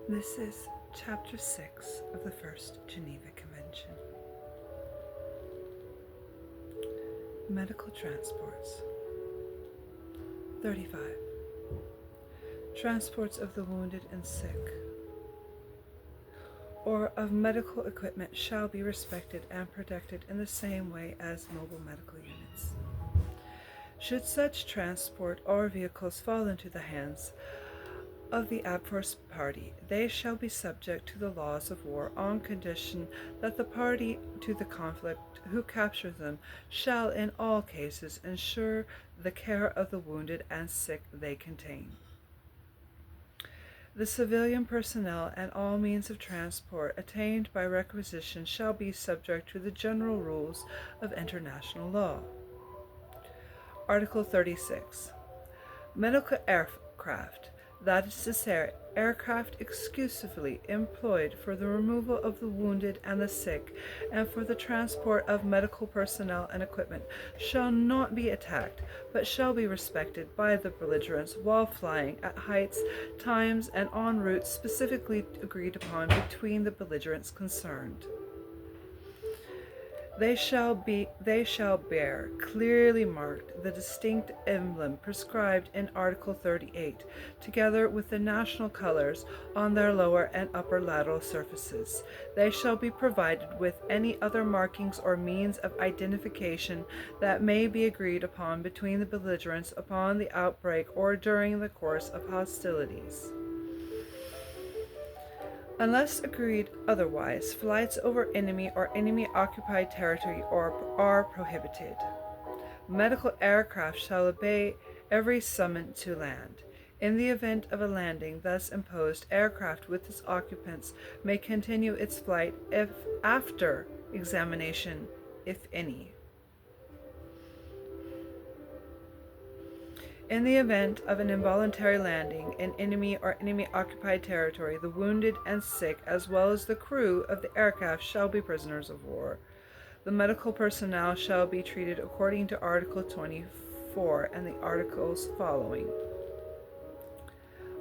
This is Chapter 6 of the First Geneva Convention. Medical transports. 35. Transports of the wounded and sick, or of medical equipment, shall be respected and protected in the same way as mobile medical units. Should such transport or vehicles fall into the hands of the adverse party, they shall be subject to the laws of war on condition that the party to the conflict who capture them shall in all cases ensure the care of the wounded and sick they contain. The civilian personnel and all means of transport attained by requisition shall be subject to the general rules of international law. Article 36. Medical aircraft, that is to say, aircraft exclusively employed for the removal of the wounded and the sick, and for the transport of medical personnel and equipment, shall not be attacked, but shall be respected by the belligerents while flying at heights, times, and on routes specifically agreed upon between the belligerents concerned. They shall bear, clearly marked, the distinct emblem prescribed in Article 38, together with the national colors on their lower and upper lateral surfaces. They shall be provided with any other markings or means of identification that may be agreed upon between the belligerents upon the outbreak or during the course of hostilities. Unless agreed otherwise, flights over enemy or enemy-occupied territory are prohibited. Medical aircraft shall obey every summons to land. In the event of a landing thus imposed, aircraft with its occupants may continue its flight if after examination, if any. In the event of an involuntary landing in enemy or enemy-occupied territory, the wounded and sick, as well as the crew of the aircraft, shall be prisoners of war. The medical personnel shall be treated according to Article 24 and the articles following.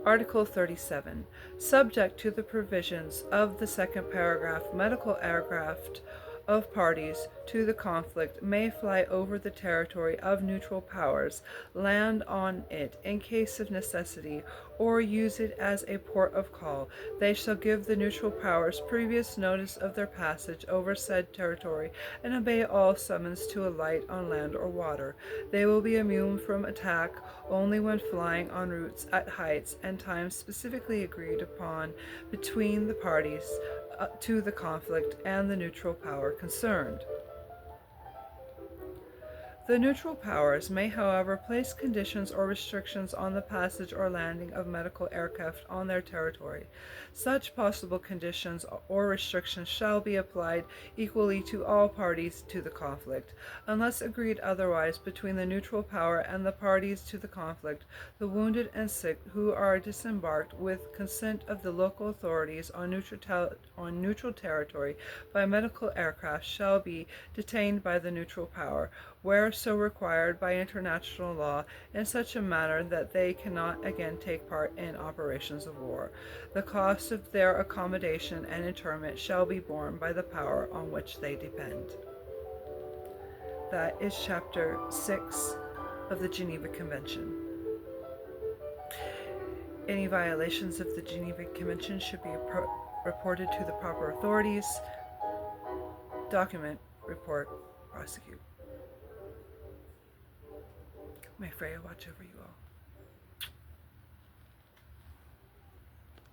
Article 37. Subject to the provisions of the second paragraph, medical aircraft of parties to the conflict may fly over the territory of neutral powers, land on it in case of necessity, or use it as a port of call. They shall give the neutral powers previous notice of their passage over said territory, and obey all summons to alight on land or water. They will be immune from attack only when flying on routes at heights and times specifically agreed upon between the parties to the conflict and the neutral power concerned. The neutral powers may, however, place conditions or restrictions on the passage or landing of medical aircraft on their territory. Such possible conditions or restrictions shall be applied equally to all parties to the conflict. Unless agreed otherwise between the neutral power and the parties to the conflict, the wounded and sick who are disembarked with consent of the local authorities on neutral territory by medical aircraft shall be detained by the neutral power, where so required by international law, in such a manner that they cannot again take part in operations of war. The cost of their accommodation and interment shall be borne by the power on which they depend. That is Chapter 6 of the Geneva Convention. Any violations of the Geneva Convention should be reported to the proper authorities. Document, report, prosecute. May Freya watch over you all.